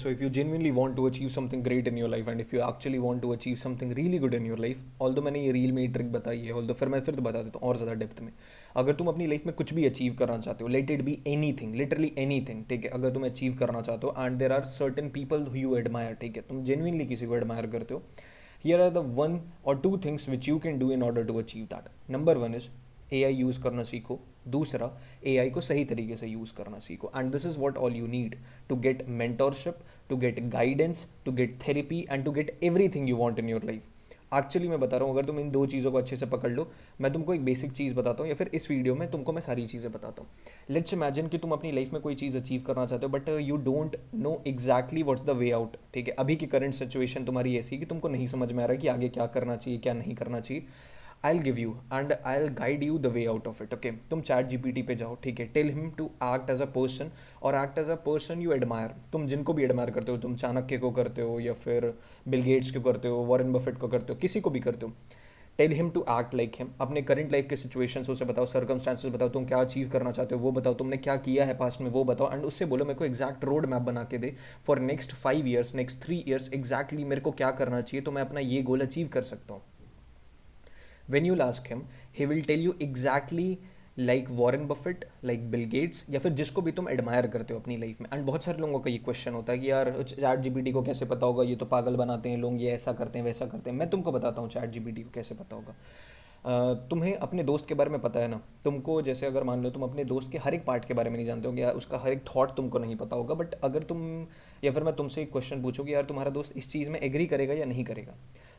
So if you genuinely want to achieve something great in your life and if you actually want to achieve something really good in your life, although मैंने ये reel में ये trick बताई है, although फिर तो बता देता हूँ और ज़्यादा डेप्थ में। अगर तुम अपनी लाइफ में कुछ भी अचीव करना चाहते हो, let it be anything, literally anything, ठीक है, अगर तुम अचीव करना चाहते हो and there are certain people you admire, ठीक है, तुम जेन्युइनली किसी को एडमायर करते हो, here are the one or two things which you can do in order to achieve that. Number one is AI use करना सीखो। दूसरा, AI को सही तरीके से यूज़ करना सीखो and this is what all you need to get mentorship, to get guidance, to get therapy and to get everything you want in your life. Actually मैं बता रहा हूँ, अगर तुम इन दो चीज़ों को अच्छे से पकड़ लो, मैं तुमको एक बेसिक चीज़ बताता हूँ या फिर इस वीडियो में तुमको मैं सारी चीज़ें बताता हूँ। लेट्स इमेजिन कि तुम अपनी लाइफ में कोई चीज़ अचीव करना चाहते हो but you don't know exactly what's the way out, ठीक है। अभी की करंट सिचुएशन तुम्हारी ऐसी है कि तुमको नहीं समझ में आ रहा है कि आगे क्या करना चाहिए क्या नहीं करना चाहिए। I give you and I guide you the way out of it, okay. तुम चैट जीपीटी पे जाओ, ठीक है, tell him to act as a person और act as a person you admire. तुम जिनको भी एडमायर करते हो, तुम चाणक्य को करते हो या फिर बिल गेट्स को करते हो, वॉरेन बफेट को करते हो, किसी को भी करते हो, tell him to act like him. अपने करंट लाइफ के सिचुएशंस उसे बताओ, सर्कमस्टांसेस बताओ, तुम क्या अचीव करना चाहते हो वो बताओ, तुमने क्या किया है पास्ट में वो बताओ एंड उससे बोलो मेरे को एग्जैक्ट रोड मैप बना के दे for next 5 years, next 3 years, exactly मेरे को क्या करना चाहिए तो मैं अपना ये गोल अचीव कर सकता हूँ। When you'll ask him, he will tell you exactly like Warren Buffett, like Bill Gates या फिर जिसको भी तुम एडमायर करते हो अपनी लाइफ में। एंड बहुत सारे लोगों का ये क्वेश्चन होता है कि यार चैट जीपीटी को कैसे पता होगा, ये तो पागल बनाते हैं लोग, ये ऐसा करते हैं वैसा करते हैं। मैं तुमको बताता हूँ चैट जीपीटी को कैसे पता होगा। तुम्हें अपने दोस्त के बारे में पता है ना, तुमको जैसे अगर मान लो तुम अपने दोस्त के हर एक पार्ट के बारे में नहीं जानते होगे या उसका हर एक थॉट तुमको नहीं पता होगा, बट अगर तुम या फिर मैं तुमसे एक क्वेश्चन पूछूँ कि यार तुम्हारा दोस्त इस चीज़ में एग्री करेगा या नहीं करेगा,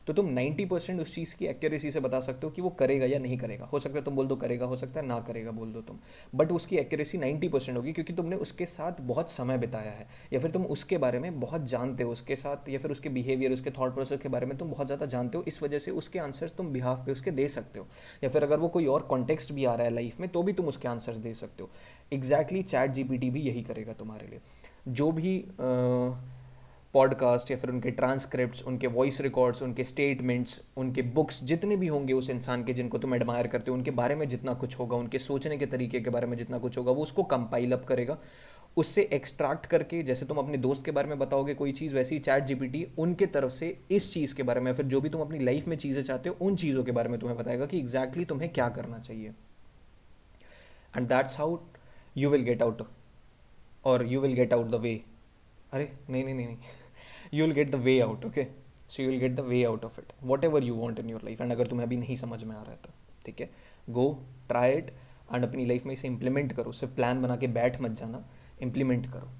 तो तुम 90% उस चीज़ की एक्यूरेसी से बता सकते हो कि वो करेगा या नहीं करेगा। हो सकता है तुम बोल दो करेगा, हो सकता है ना करेगा बोल दो तुम, बट उसकी एक्यूरेसी 90% होगी क्योंकि तुमने उसके साथ बहुत समय बिताया है या फिर तुम उसके बारे में बहुत जानते हो उसके साथ, या फिर उसके बिहेवियर उसके थॉट प्रोसेस के बारे में तुम बहुत ज़्यादा जानते हो। इस वजह से उसके आंसर्स तुम बिहाफ पे उसके दे सकते हो, या फिर अगर वो कोई और कॉन्टेक्स्ट भी आ रहा है लाइफ में तो भी तुम उसके आंसर्स दे सकते हो। एग्जैक्टली चैट जीपीटी भी यही करेगा तुम्हारे लिए। जो भी पॉडकास्ट या फिर उनके ट्रांसक्रिप्ट्स, उनके वॉइस रिकॉर्ड्स, उनके स्टेटमेंट्स, उनके बुक्स जितने भी होंगे उस इंसान के जिनको तुम एडमायर करते हो, उनके बारे में जितना कुछ होगा, उनके सोचने के तरीके के बारे में जितना कुछ होगा, वो उसको कंपाइल अप करेगा, उससे एक्सट्रैक्ट करके, जैसे तुम अपने दोस्त के बारे में बताओगे कोई चीज़, वैसे ही चैट जीपीटी उनके तरफ से इस चीज़ के बारे में, फिर जो भी तुम अपनी लाइफ में चीज़ें चाहते हो उन चीज़ों के बारे में तुम्हें बताएगा कि एग्जैक्टली तुम्हें क्या करना चाहिए। And that's how you will get out, और you will get out the way. अरे नहीं नहीं नहीं नहीं, you will get the way out, okay? So you will get the way out of it, whatever you want in your life। and अगर तुम्हें अभी नहीं समझ में आ रहा है तो ठीक है, गो ट्राई इट एंड अपनी लाइफ में इसे इम्प्लीमेंट करो। सिर्फ प्लान बना के बैठ मत जाना, इम्प्लीमेंट करो।